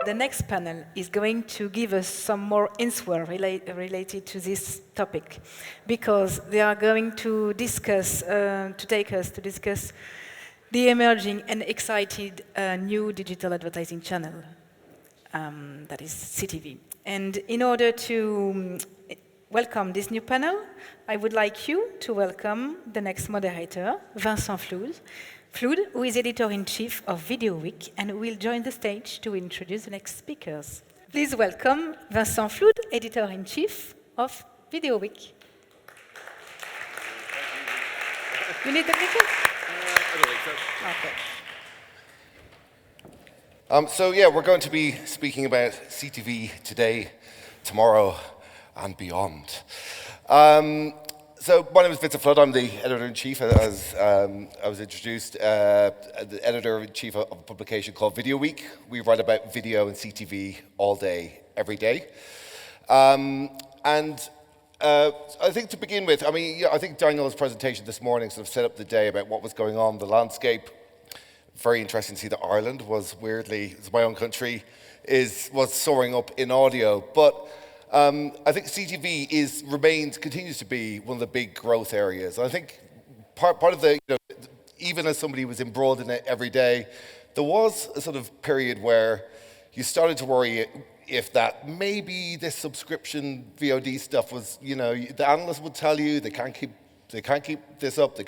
The next panel is going to give us some more answer related to this topic, because they are going to discuss, to discuss the emerging and excited new digital advertising channel, that is CTV. And in order to welcome this new panel, I would like you to welcome the next moderator, Vincent Flood, who is editor-in-chief of VideoWeek, and will join the stage to introduce the next speakers. Please welcome Vincent Flood, editor-in-chief of VideoWeek. You need the clicker? I don't think so. Okay. So yeah, we're going to be speaking about CTV today, tomorrow, and beyond. So my name is Vincent Flood. I'm the editor-in-chief, as I was introduced, the editor-in-chief of a publication called VideoWeek. We write about video and CTV all day, every day. I think to begin with, I think Daniel's presentation this morning sort of set up the day about what was going on in the landscape. Very interesting to see that Ireland was weirdly, it's my own country, was soaring up in audio. But I think CTV continues to be one of the big growth areas. I think part of the, even as somebody who was embroiled in it every day, there was a sort of period where you started to worry if that maybe this subscription VOD stuff was, the analysts would tell you they can't keep this up, they're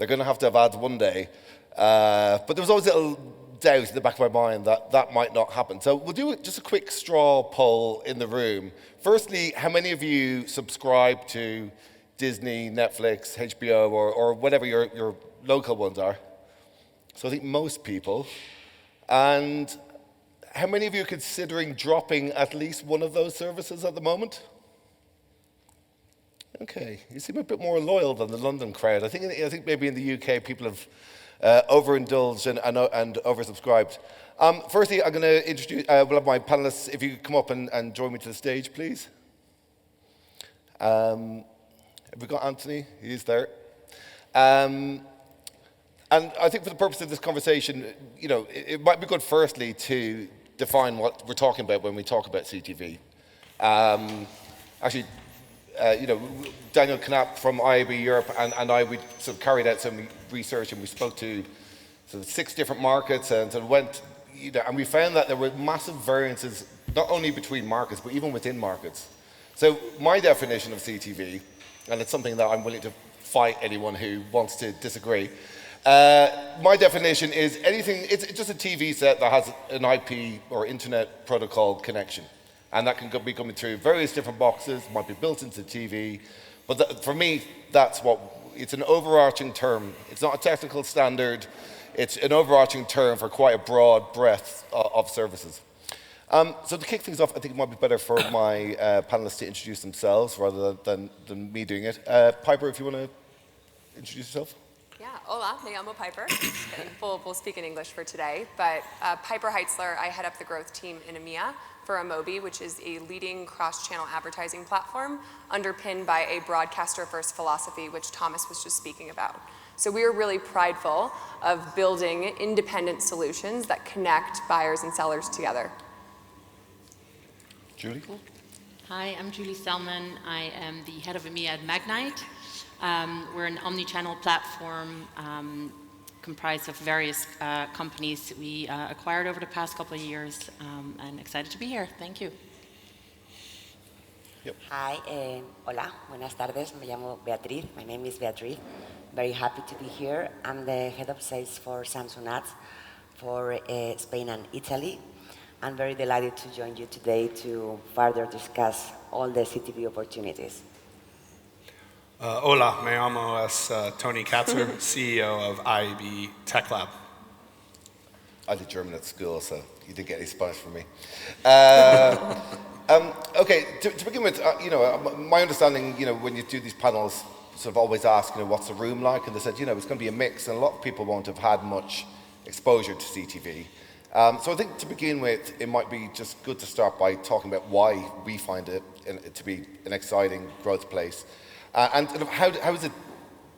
going to have ads one day. But there was always a little doubt in the back of my mind that might not happen. So we'll do just a quick straw poll in the room. Firstly, how many of you subscribe to Disney, Netflix, HBO, or whatever your local ones are? So I think most people. And how many of you are considering dropping at least one of those services at the moment? Okay, you seem a bit more loyal than the London crowd. I think maybe in the UK people have overindulged and oversubscribed. Firstly, I'm going to introduce, we'll have my panelists, if you could come up and join me to the stage, please. Have we got Anthony? He's there. And I think for the purpose of this conversation, it might be good firstly to define what we're talking about when we talk about CTV. Daniel Knapp from IAB Europe and I, we sort of carried out some research and we spoke to sort of 6 different markets and sort of went, and we found that there were massive variances, not only between markets, but even within markets. So my definition of CTV, and it's something that I'm willing to fight anyone who wants to disagree, my definition is it's just a TV set that has an IP or internet protocol connection. And that can be coming through various different boxes, might be built into TV. But for me, it's an overarching term. It's not a technical standard. It's an overarching term for quite a broad breadth of services. So to kick things off, I think it might be better for my panelists to introduce themselves rather than me doing it. Piper, if you want to introduce yourself. Yeah, hola, me llamo Piper. We'll speak in English for today, but Piper Heitzler, I head up the growth team in EMEA for Amobee, which is a leading cross-channel advertising platform underpinned by a broadcaster-first philosophy, which Thomas was just speaking about. So we are really prideful of building independent solutions that connect buyers and sellers together. Julie? Hi, I'm Julie Selman. I am the head of EMEA at Magnite. We're an omni-channel platform comprised of various companies we acquired over the past couple of years, and excited to be here. Thank you. Yep. Hi, hola, buenas tardes. Me llamo Beatrice. My name is Beatrice. Very happy to be here. I'm the head of sales for Samsung Ads for Spain and Italy. I'm very delighted to join you today to further discuss all the CTV opportunities. Hola, me llamo Tony Katsur, CEO of IAB Tech Lab. I did German at school, so you didn't get any spice from me. Okay, to begin with, my understanding, when you do these panels, sort of always ask, what's the room like? And they said, it's going to be a mix, and a lot of people won't have had much exposure to CTV. So I think to begin with, it might be just good to start by talking about why we find it to be an exciting growth place. And how is it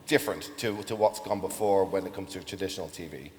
different to what's gone before when it comes to traditional TV?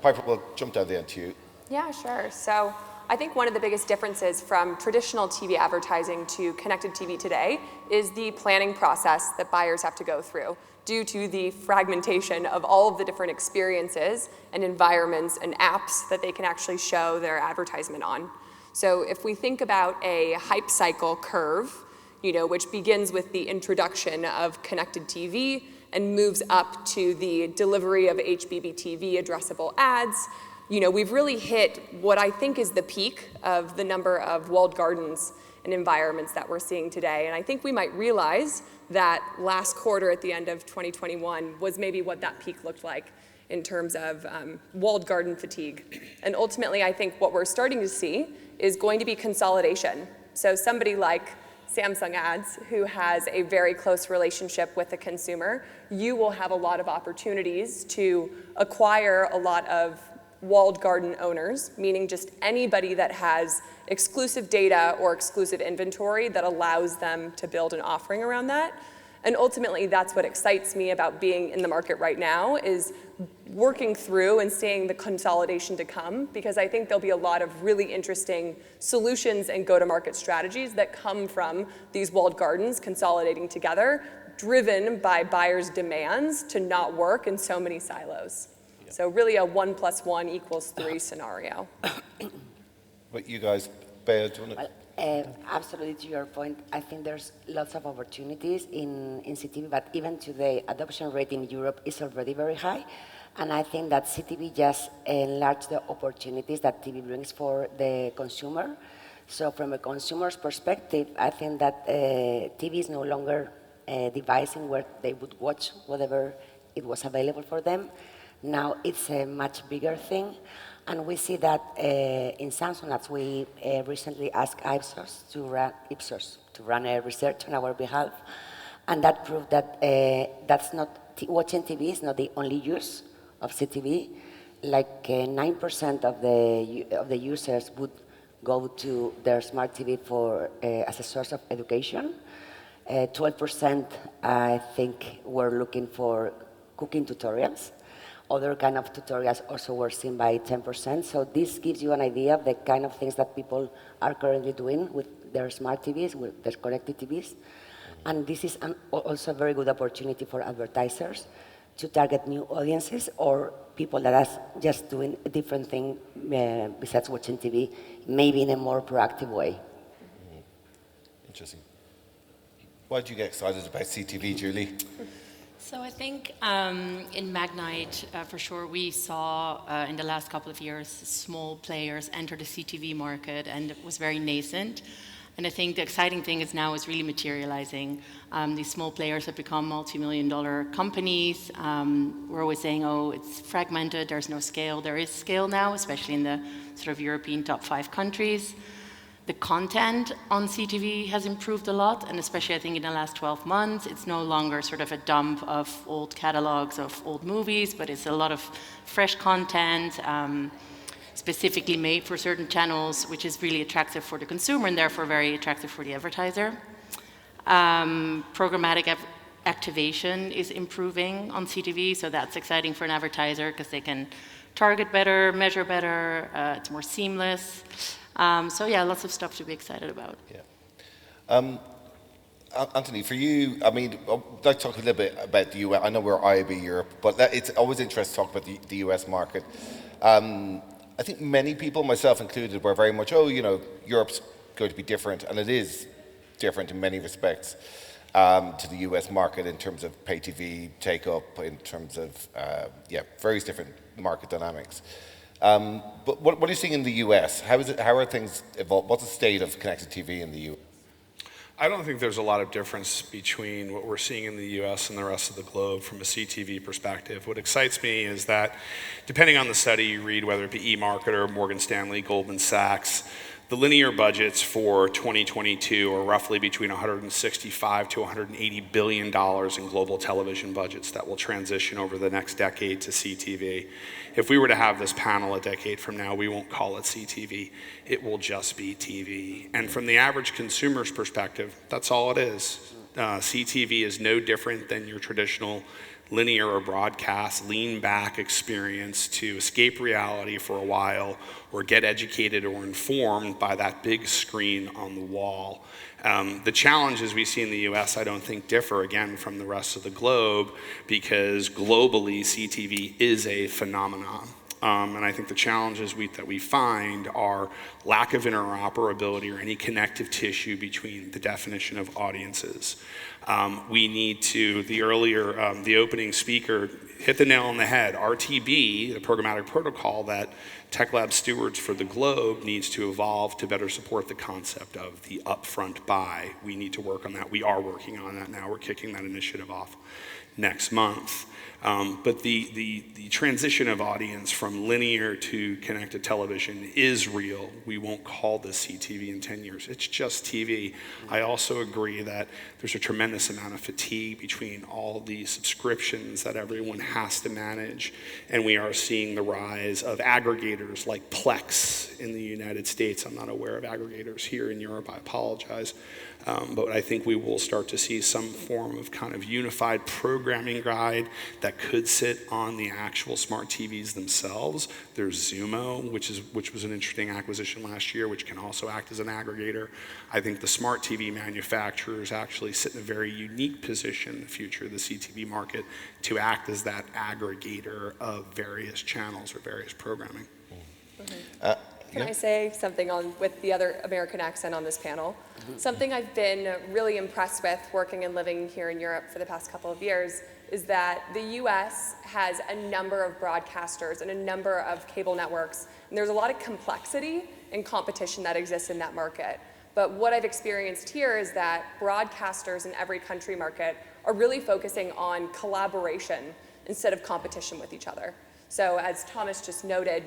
Piper, we'll jump down the end to you. Yeah, sure. So I think one of the biggest differences from traditional TV advertising to connected TV today is the planning process that buyers have to go through due to the fragmentation of all of the different experiences and environments and apps that they can actually show their advertisement on. So if we think about a hype cycle curve, which begins with the introduction of connected TV and moves up to the delivery of HbbTV addressable ads, we've really hit what I think is the peak of the number of walled gardens and environments that we're seeing today. And I think we might realize that last quarter at the end of 2021 was maybe what that peak looked like in terms of walled garden fatigue. And ultimately, I think what we're starting to see is going to be consolidation. So somebody like Samsung Ads, who has a very close relationship with the consumer, you will have a lot of opportunities to acquire a lot of walled garden owners, meaning just anybody that has exclusive data or exclusive inventory that allows them to build an offering around that. And ultimately, that's what excites me about being in the market right now, is working through and seeing the consolidation to come, because I think there'll be a lot of really interesting solutions and go-to-market strategies that come from these walled gardens consolidating together, driven by buyers' demands to not work in so many silos. So really a 1 + 1 = 3 scenario. But you guys, Bea, do you want to? Absolutely, to your point, I think there's lots of opportunities in CTV, but even today, adoption rate in Europe is already very high. And I think that CTV just enlarged the opportunities that TV brings for the consumer. So from a consumer's perspective, I think that TV is no longer a device in where they would watch whatever it was available for them. Now it's a much bigger thing. And we see that in Samsung Ads, we recently asked Ipsos to run a research on our behalf. And that proved that watching TV is not the only use of CTV. Like 9% of the users would go to their smart TV as a source of education. 12%, I think, were looking for cooking tutorials. Other kind of tutorials also were seen by 10%. So this gives you an idea of the kind of things that people are currently doing with their smart TVs, with their connected TVs. And this is also a very good opportunity for advertisers to target new audiences or people that are just doing a different thing besides watching TV, maybe in a more proactive way. Interesting. Why did you get excited about CTV, Julie? So I think in Magnite, for sure, we saw in the last couple of years small players enter the CTV market, and it was very nascent. And I think the exciting thing is now is really materializing. These small players have become multi-million-dollar companies. We're always saying, oh, it's fragmented, there's no scale. There is scale now, especially in the sort of European top 5 countries. The content on CTV has improved a lot, and especially I think in the last 12 months, it's no longer sort of a dump of old catalogs of old movies, but it's a lot of fresh content, specifically made for certain channels, which is really attractive for the consumer and therefore very attractive for the advertiser. Programmatic activation is improving on CTV, so that's exciting for an advertiser because they can target better, measure better, it's more seamless. So yeah, lots of stuff to be excited about. Yeah. Anthony, for you, I mean, I'd like to talk a little bit about the US. I know we're IAB Europe, but it's always interesting to talk about the US market. I think many people, myself included, were very much, Europe's going to be different, and it is different in many respects to the US market in terms of pay TV take-up, in terms of, various different market dynamics. But what are you seeing in the US? How are things evolved? What's the state of connected TV in the US? I don't think there's a lot of difference between what we're seeing in the US and the rest of the globe from a CTV perspective. What excites me is that depending on the study you read, whether it be eMarketer, Morgan Stanley, Goldman Sachs, the linear budgets for 2022 are roughly between $165 to $180 billion in global television budgets that will transition over the next decade to CTV. If we were to have this panel a decade from now, we won't call it CTV. It will just be TV. And from the average consumer's perspective, that's all it is. CTV is no different than your traditional linear or broadcast lean back experience to escape reality for a while or get educated or informed by that big screen on the wall. The challenges we see in the US, I don't think, differ again from the rest of the globe, because globally CTV is a phenomenon. And I think the challenges that we find are lack of interoperability or any connective tissue between the definition of audiences. We need to, the opening speaker hit the nail on the head. RTB, the programmatic protocol that Tech Lab stewards for the globe, needs to evolve to better support the concept of the upfront buy. We need to work on that. We are working on that now. We're kicking that initiative off next month. But the transition of audience from linear to connected television is real. We won't call this CTV in 10 years. It's just TV. I also agree that there's a tremendous amount of fatigue between all the subscriptions that everyone has to manage, and we are seeing the rise of aggregators like Plex in the United States. I'm not aware of aggregators here in Europe. I apologize. But I think we will start to see some form of kind of unified programming guide that could sit on the actual smart TVs themselves. There's Zumo, which was an interesting acquisition last year, which can also act as an aggregator. I think the smart TV manufacturers actually sit in a very unique position in the future of the CTV market to act as that aggregator of various channels or various programming. Can I say something with the other American accent on this panel? Something I've been really impressed with working and living here in Europe for the past couple of years is that the US has a number of broadcasters and a number of cable networks, and there's a lot of complexity and competition that exists in that market. But what I've experienced here is that broadcasters in every country market are really focusing on collaboration instead of competition with each other. So as Thomas just noted,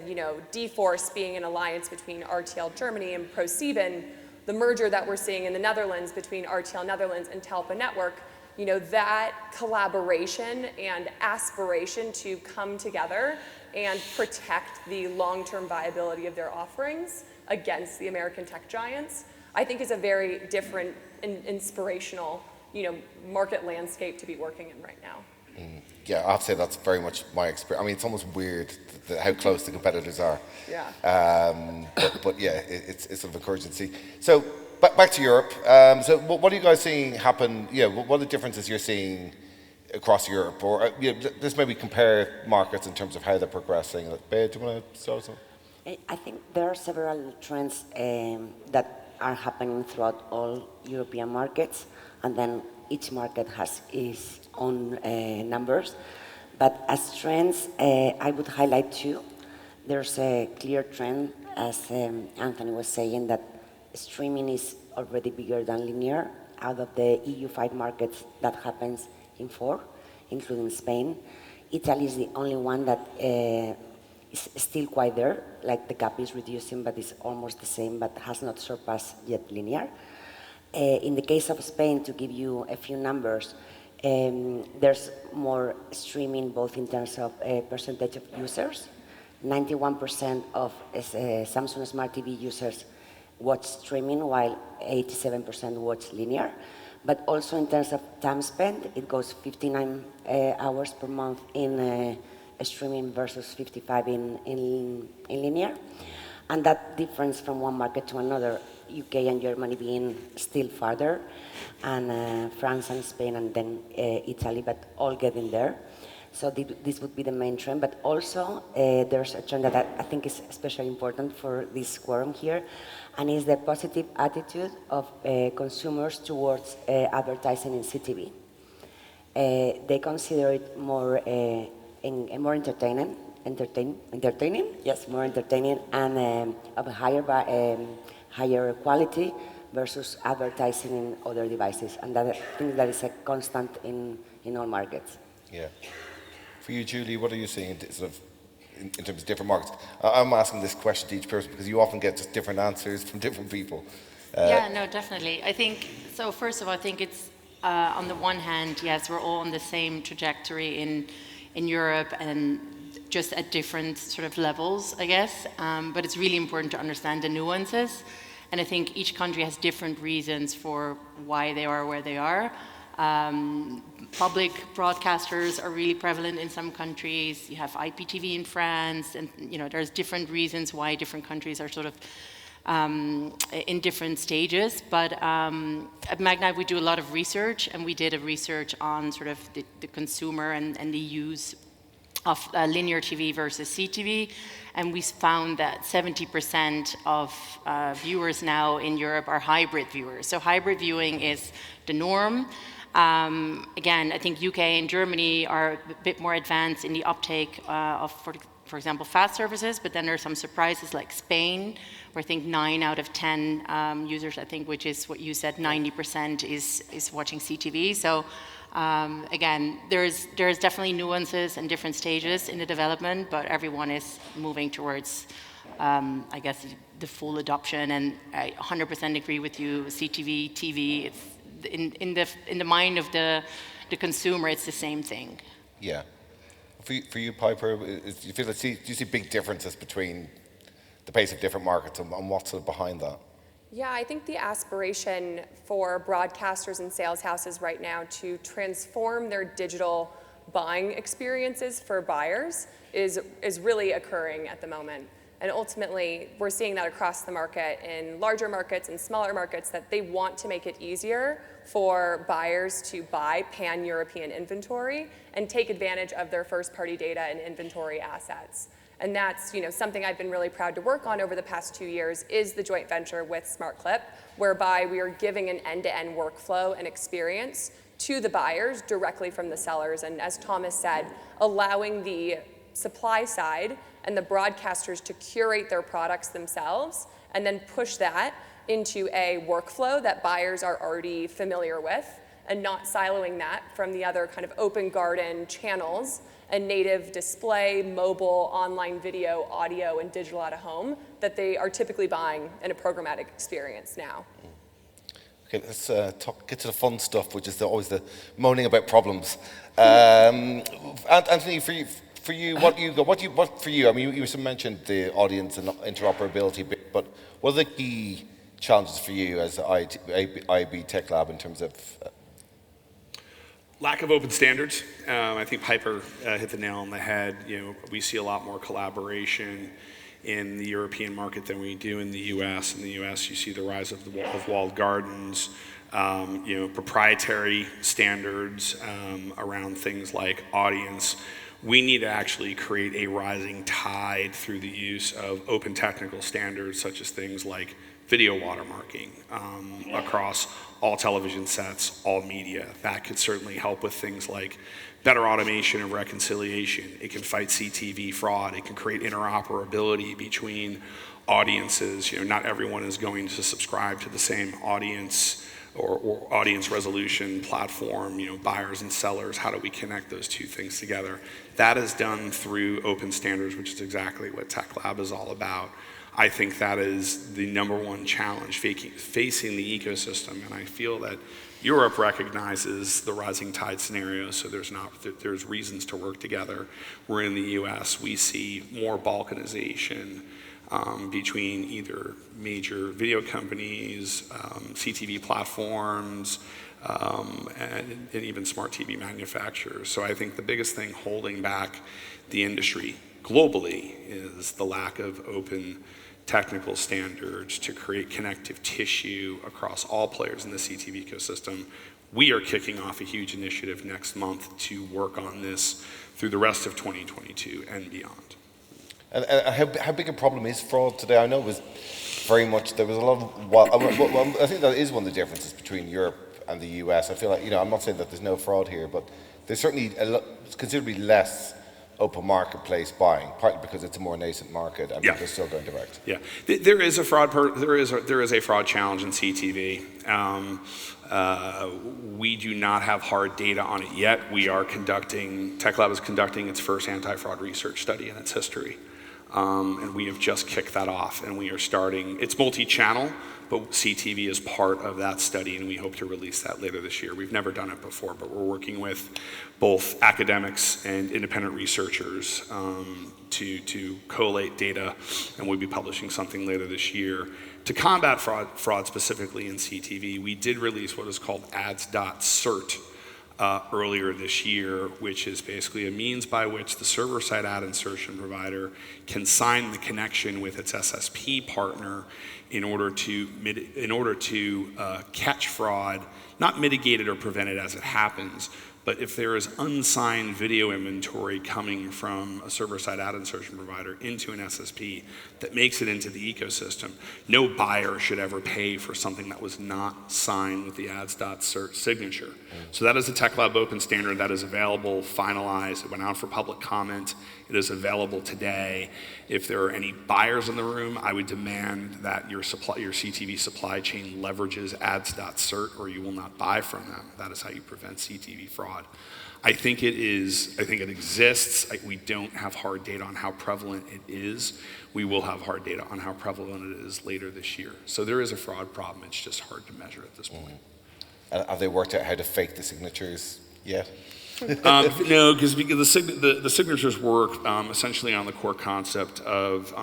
D-Force being an alliance between RTL Germany and ProSieben, the merger that we're seeing in the Netherlands between RTL Netherlands and Talpa Network, that collaboration and aspiration to come together and protect the long-term viability of their offerings against the American tech giants, I think is a very different and inspirational, market landscape to be working in right now. Yeah, I have to say that's very much my experience. I mean, it's almost weird how close the competitors are. Yeah. But yeah, it's sort of encouraging to see. So back to Europe. So what are you guys seeing happen? What are the differences you're seeing across Europe? Or let's maybe compare markets in terms of how they're progressing. Beatrice, do you want to start something? I think there are several trends that are happening throughout all European markets, and then each market has its own numbers. But as trends, I would highlight two. There's a clear trend, as Anthony was saying, that streaming is already bigger than linear. Out of the EU5 markets, that happens in 4, including Spain. Italy is the only one that is still quite there, like the gap is reducing, but it's almost the same, but has not surpassed yet linear. In the case of Spain, to give you a few numbers, there's more streaming both in terms of percentage of users. 91% of Samsung Smart TV users watch streaming, while 87% watch linear. But also in terms of time spent, it goes 59 hours per month in streaming versus 55 in linear. And that difference from one market to another, UK and Germany being still farther, and France and Spain and then Italy, but all getting there. So this would be the main trend, but also there's a trend that I think is especially important for this quorum here, and is the positive attitude of consumers towards advertising in CTV. They consider it more more entertaining, yes, more entertaining, and of a higher quality versus advertising in other devices, and that, I think that is a constant in all markets. Yeah. For you, Julie, what are you seeing in terms of different markets? I'm asking this question to each person because you often get just different answers from different people. Yeah, no, definitely. I think, so first of all, I think it's, on the one hand, yes, we're all on the same trajectory in Europe and just at different sort of levels, I guess. But it's really important to understand the nuances. And I think each country has different reasons for why they are where they are. Public broadcasters are really prevalent in some countries. You have IPTV in France, and there's different reasons why different countries are sort of in different stages. But at Magnite, we do a lot of research, and we did a research on sort of the consumer and the use of linear TV versus CTV, and we found that 70% of viewers now in Europe are hybrid viewers. So hybrid viewing is the norm. Again, I think UK and Germany are a bit more advanced in the uptake of, for example, fast services, but then there are some surprises like Spain, where I think 9 out of 10 users, I think, which is what you said, 90% is watching CTV. So again, there's definitely nuances and different stages in the development, but everyone is moving towards, I guess, the full adoption. And I 100% agree with you, CTV, TV, it's in the mind of the consumer, it's the same thing. Yeah. For you, Piper, do you see big differences between the pace of different markets and what's sort of behind that? Yeah, I think the aspiration for broadcasters and sales houses right now to transform their digital buying experiences for buyers is really occurring at the moment. And ultimately, we're seeing that across the market in larger markets and smaller markets, that they want to make it easier for buyers to buy pan-European inventory and take advantage of their first-party data and inventory assets. And that's something I've been really proud to work on over the past 2 years, is the joint venture with SmartClip, whereby we are giving an end-to-end workflow and experience to the buyers directly from the sellers. And as Thomas said, allowing the supply side and the broadcasters to curate their products themselves and then push that into a workflow that buyers are already familiar with, and not siloing that from the other kind of open garden channels and native display, mobile, online video, audio, and digital out of home that they are typically buying in a programmatic experience now. Okay, let's get to the fun stuff, which is always the moaning about problems. Anthony, for you, I mean, you mentioned the audience and interoperability bit, but what are the key challenges for you as IB Tech Lab in terms of? Lack of open standards. I think Piper hit the nail on the head. We see a lot more collaboration in the European market than we do in the U.S. In the U.S., you see the rise of walled gardens, proprietary standards around things like audience. We need to actually create a rising tide through the use of open technical standards, such as things like video watermarking across all television sets, all media. That could certainly help with things like better automation of reconciliation. It can fight CTV fraud. It can create interoperability between audiences. Not everyone is going to subscribe to the same audience or audience resolution platform, buyers and sellers. How do we connect those two things together? That is done through open standards, which is exactly what Tech Lab is all about. I think that is the #1 challenge facing the ecosystem, and I feel that Europe recognizes the rising tide scenario, so there's reasons to work together. We're in the US, we see more balkanization between either major video companies, CTV platforms, and even smart TV manufacturers. So I think the biggest thing holding back the industry globally is the lack of open technical standards to create connective tissue across all players in the CTV ecosystem. We are kicking off a huge initiative next month to work on this through the rest of 2022 and beyond. And how big a problem is fraud today? I know it was very much, there was a lot of, I think that is one of the differences between Europe and the US. I feel like, I'm not saying that there's no fraud here, but there's certainly considerably less open marketplace buying, partly because it's a more nascent market and people are still going direct. Yeah, there is a fraud. There is a fraud challenge in CTV. We do not have hard data on it yet. Tech Lab is conducting its first anti-fraud research study in its history, and we have just kicked that off. And we are starting. It's multi-channel, but CTV is part of that study, and we hope to release that later this year. We've never done it before, but we're working with both academics and independent researchers to collate data, and we'll be publishing something later this year. To combat fraud specifically in CTV, we did release what is called ads.cert earlier this year, which is basically a means by which the server-side ad insertion provider can sign the connection with its SSP partner in order to catch fraud, not mitigate it or prevent it as it happens, but if there is unsigned video inventory coming from a server-side ad insertion provider into an SSP that makes it into the ecosystem, no buyer should ever pay for something that was not signed with the ads.cert signature. So that is a Tech Lab open standard that is available, finalized. It went out for public comment. It is available today. If there are any buyers in the room, I would demand that your CTV supply chain leverages ads.cert, or you will not buy from them. That is how you prevent CTV fraud. I think it exists. We don't have hard data on how prevalent it is. We will have hard data on how prevalent it is later this year. So there is a fraud problem. It's just hard to measure at this point. And have they worked out how to fake the signatures yet? No, because the signatures work essentially on the core concept of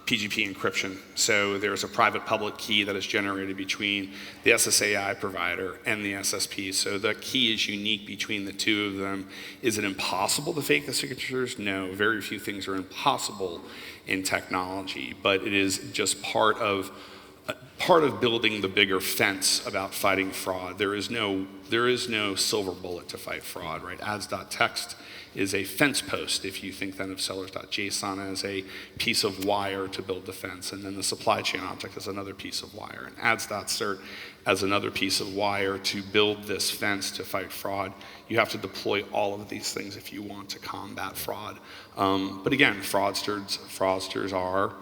PGP encryption. So there's a private public key that is generated between the SSAI provider and the SSP. So the key is unique between the two of them. Is it impossible to fake the signatures? No, very few things are impossible in technology, but it is just part of building the bigger fence about fighting fraud. There is no silver bullet to fight fraud, right? Ads.txt is a fence post if you think then of sellers.json as a piece of wire to build the fence, and then the supply chain object is another piece of wire, and ads.cert as another piece of wire to build this fence to fight fraud. You have to deploy all of these things if you want to combat fraud. But again, fraudsters are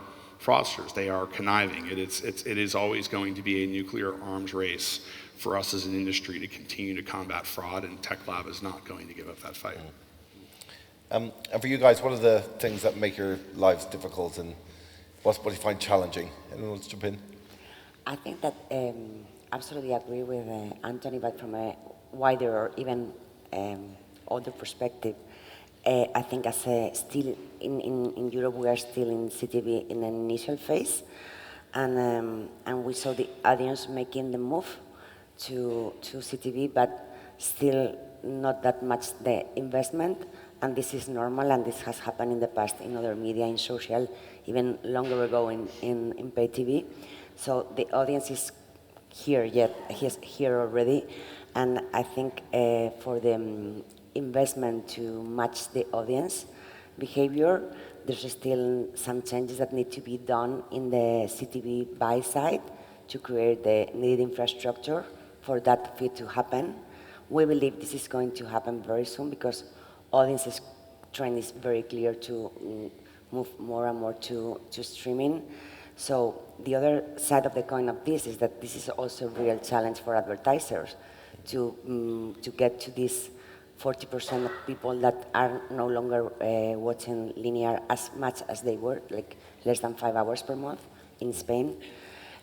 fraudsters. They are conniving. It is always going to be a nuclear arms race for us as an industry to continue to combat fraud, and Tech Lab is not going to give up that fight. And for you guys, what are the things that make your lives difficult, and what do you find challenging? Anyone wants to jump in? I think that absolutely agree with Anthony, but from a wider or even older perspective, I think as still in Europe, we are still in CTV in an initial phase, and we saw the audience making the move to CTV, but still not that much the investment, and this is normal, and this has happened in the past in other media, in social, even longer ago in pay TV. So the audience is here here already, and I think for the investment to match the audience behavior, there's still some changes that need to be done in the CTV buy side to create the needed infrastructure for that fit to happen. We believe this is going to happen very soon because audience's trend is very clear to move more and more to streaming. So the other side of the coin of this is that this is also a real challenge for advertisers to get to this 40% of people that are no longer watching linear as much as they were, like less than 5 hours per month in Spain.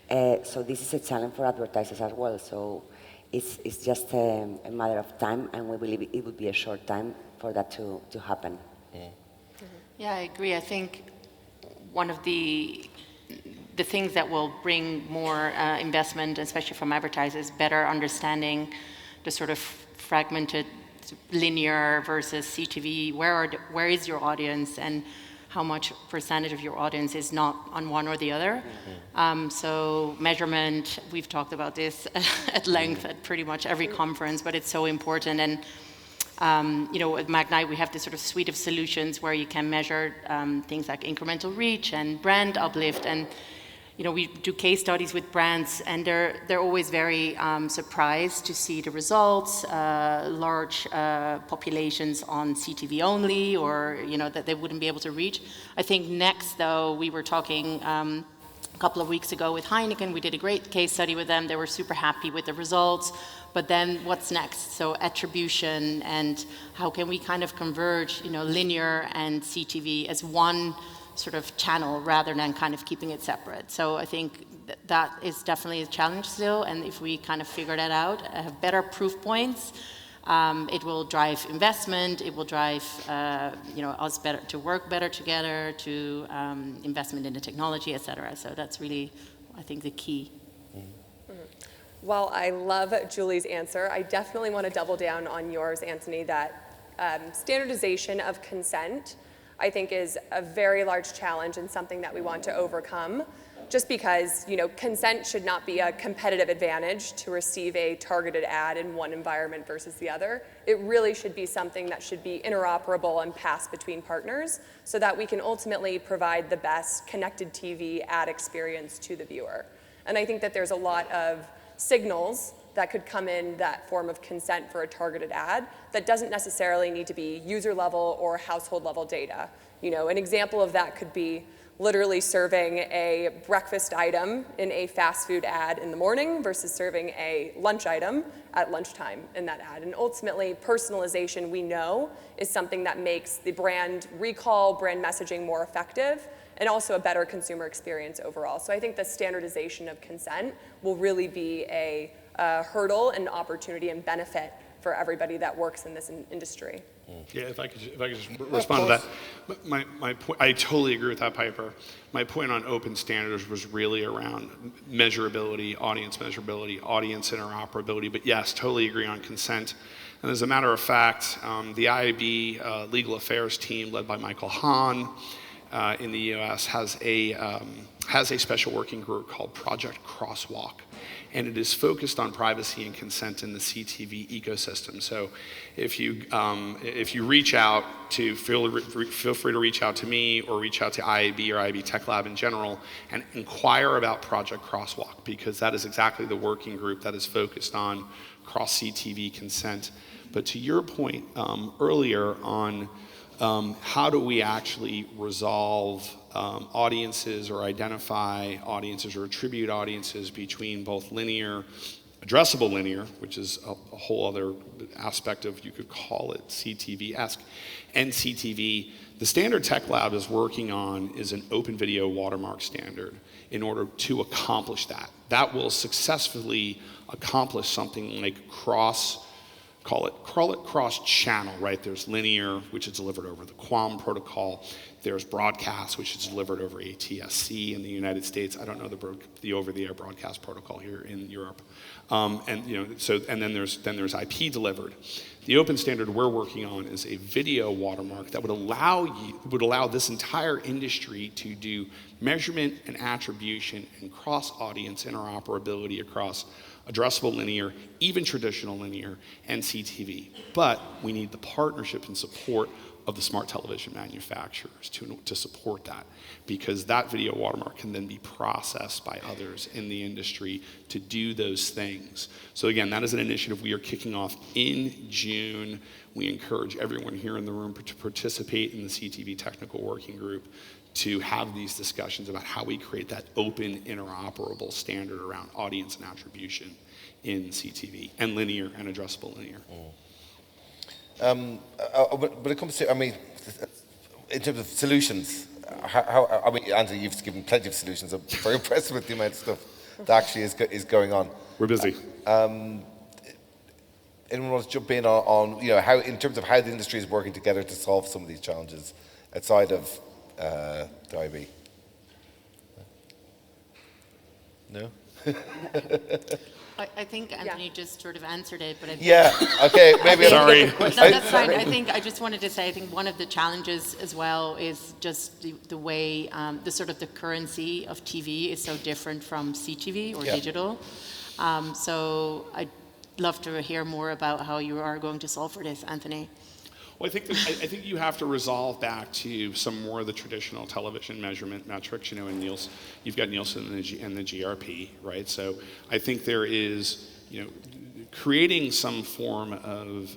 So this is a challenge for advertisers as well. So it's just a matter of time, and we believe it will be a short time for that to happen. Yeah, I agree. I think one of the things that will bring more investment, especially from advertisers, better understanding the sort of fragmented linear versus CTV, where is your audience, and how much percentage of your audience is not on one or the other. So measurement, we've talked about this at length at pretty much every conference, but it's so important. And you know, at Magnite, we have this sort of suite of solutions where you can measure things like incremental reach and brand uplift. And you know, we do case studies with brands, and they're always very surprised to see the results, large populations on CTV only, or you know, that they wouldn't be able to reach. I think next, though, we were talking a couple of weeks ago with Heineken. We did a great case study with them. They were super happy with the results. But then what's next? So attribution, and how can we kind of converge, you know, linear and CTV as one sort of channel rather than kind of keeping it separate. So I think that is definitely a challenge still, and if we kind of figure that out, have better proof points, it will drive investment, it will drive you know, us better to work better together, to investment in the technology, etc. So that's really, I think, the key. While I love Julie's answer, I definitely want to double down on yours, Anthony, that standardization of consent, I think, is a very large challenge and something that we want to overcome. Just because, consent should not be a competitive advantage to receive a targeted ad in one environment versus the other. It really should be something that should be interoperable and pass between partners so that we can ultimately provide the best connected TV ad experience to the viewer. And I think that there's a lot of signals that could come in that form of consent for a targeted ad that doesn't necessarily need to be user level or household level data. An example of that could be literally serving a breakfast item in a fast food ad in the morning versus serving a lunch item at lunchtime in that ad. And ultimately, personalization, we know, is something that makes the brand recall, brand messaging more effective, and also a better consumer experience overall. So I think the standardization of consent will really be a hurdle and opportunity and benefit for everybody that works in this industry. Yeah, if I could just respond to that. My point, I totally agree with that, Piper. My point on open standards was really around measurability, audience interoperability. But yes, totally agree on consent. And as a matter of fact, the IAB legal affairs team led by Michael Hahn in the US has a special working group called Project Crosswalk. And it is focused on privacy and consent in the CTV ecosystem. So if you reach out to, feel free to reach out to me or reach out to IAB or IAB Tech Lab in general and inquire about Project Crosswalk, because that is exactly the working group that is focused on cross CTV consent. But to your point earlier on how do we actually resolve audiences or identify audiences or attribute audiences between both linear, addressable linear, which is a whole other aspect of, you could call it CTV-esque, and CTV. The standard Tech Lab is working on is an open video watermark standard in order to accomplish that. That will successfully accomplish something like call it cross-channel, right? There's linear, which is delivered over the QAM protocol. There's broadcast, which is delivered over ATSC in the United States. I don't know the over-the-air broadcast protocol here in Europe. And then there's IP delivered. The open standard we're working on is a video watermark that would allow this entire industry to do measurement and attribution and cross-audience interoperability across addressable linear, even traditional linear, and CTV. But we need the partnership and support of the smart television manufacturers to support that, because that video watermark can then be processed by others in the industry to do those things. So again, that is an initiative we are kicking off in June. We encourage everyone here in the room to participate in the CTV technical working group to have these discussions about how we create that open, interoperable standard around audience and attribution in CTV and linear and addressable linear. When it comes to, in terms of solutions, Anthony, you've given plenty of solutions. I'm very impressed with the amount of stuff that actually is going on. We're busy. Anyone wants to jump in on how, in terms of how the industry is working together to solve some of these challenges outside of the IB? No? I think Anthony just sort of answered it, but I think maybe. Sorry. No, that's fine. I just wanted to say, I think one of the challenges as well is just the way the currency of TV is so different from CTV or digital. So I'd love to hear more about how you are going to solve for this, Anthony. Well, I think you have to resolve back to some more of the traditional television measurement metrics, and you've got Nielsen and the GRP, right? So I think there is, creating some form of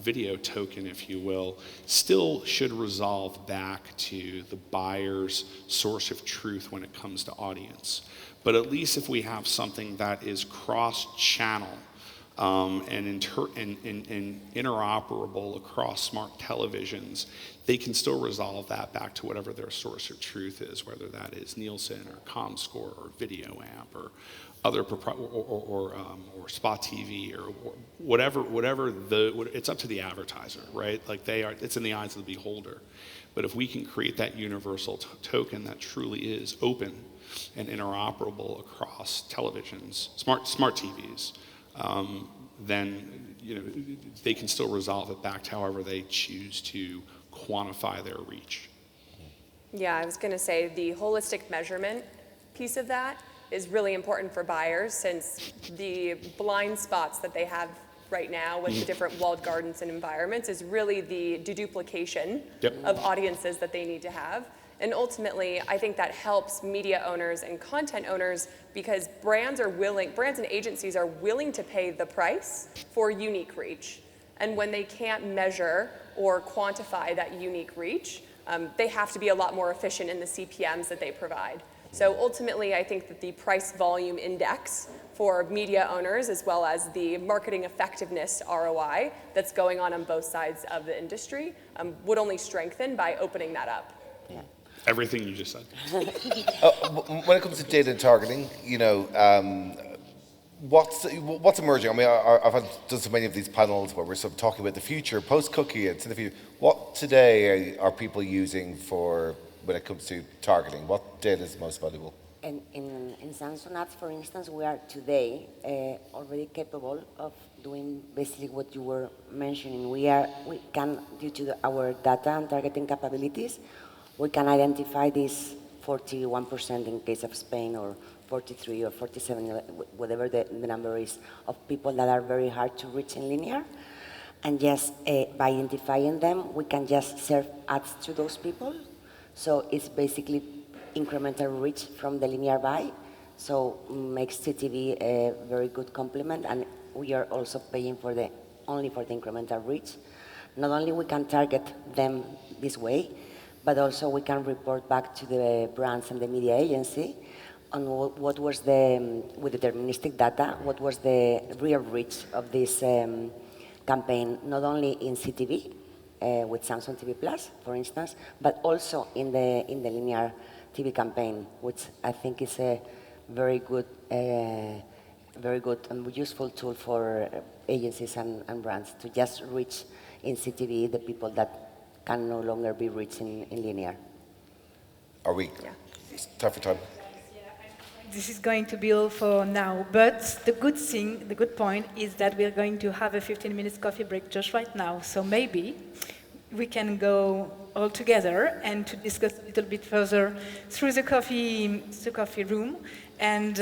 video token, if you will, still should resolve back to the buyer's source of truth when it comes to audience. But at least if we have something that is cross-channel, and interoperable across smart televisions, they can still resolve that back to whatever their source of truth is, whether that is Nielsen or ComScore or VideoAmp or other or Spot TV or whatever it's up to the advertiser, right? Like it's in the eyes of the beholder. But if we can create that universal token that truly is open and interoperable across televisions, smart TVs, then they can still resolve it back to however they choose to quantify their reach. Yeah, I was going to say the holistic measurement piece of that is really important for buyers, since the blind spots that they have right now with the different walled gardens and environments is really the deduplication of audiences that they need to have. And ultimately, I think that helps media owners and content owners, because brands and agencies are willing to pay the price for unique reach. And when they can't measure or quantify that unique reach, they have to be a lot more efficient in the CPMs that they provide. So ultimately, I think that the price volume index for media owners, as well as the marketing effectiveness ROI that's going on both sides of the industry, would only strengthen by opening that up. Yeah. Everything you just said. When it comes to data and targeting, what's emerging? I mean, I've done so many of these panels where we're sort of talking about the future, post-cookie, it's in the future. What today are people using when it comes to targeting? What data is most valuable? In Samsung Ads, for instance, we are today already capable of doing basically what you were mentioning. We can, due to our data and targeting capabilities, we can identify this 41% in case of Spain, or 43 or 47, whatever the number is, of people that are very hard to reach in linear. And just by identifying them, we can just serve ads to those people. So it's basically incremental reach from the linear buy. So makes CTV a very good complement, and we are also paying only for the incremental reach. Not only we can target them this way, but also we can report back to the brands and the media agency on what was with deterministic data, what was the real reach of this campaign, not only in CTV, with Samsung TV Plus, for instance, but also in the linear TV campaign, which I think is a very good and useful tool for agencies and brands to just reach in CTV the people that can no longer be reached in linear. Are we? Yeah. It's tough for time. This is going to be all for now, but the good point is that we're going to have a 15-minute coffee break just right now, so maybe we can go all together and to discuss a little bit further through the coffee room, and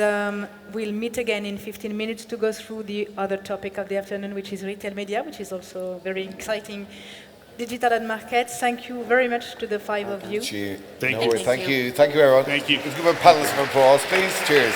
we'll meet again in 15 minutes to go through the other topic of the afternoon, which is retail media, which is also very exciting. Digital ad markets. Thank you very much to the five of you. Thank you. Thank No you. worries. Thank you. Thank you, everyone. Thank you. Let's give a panelist an applause, please. Cheers.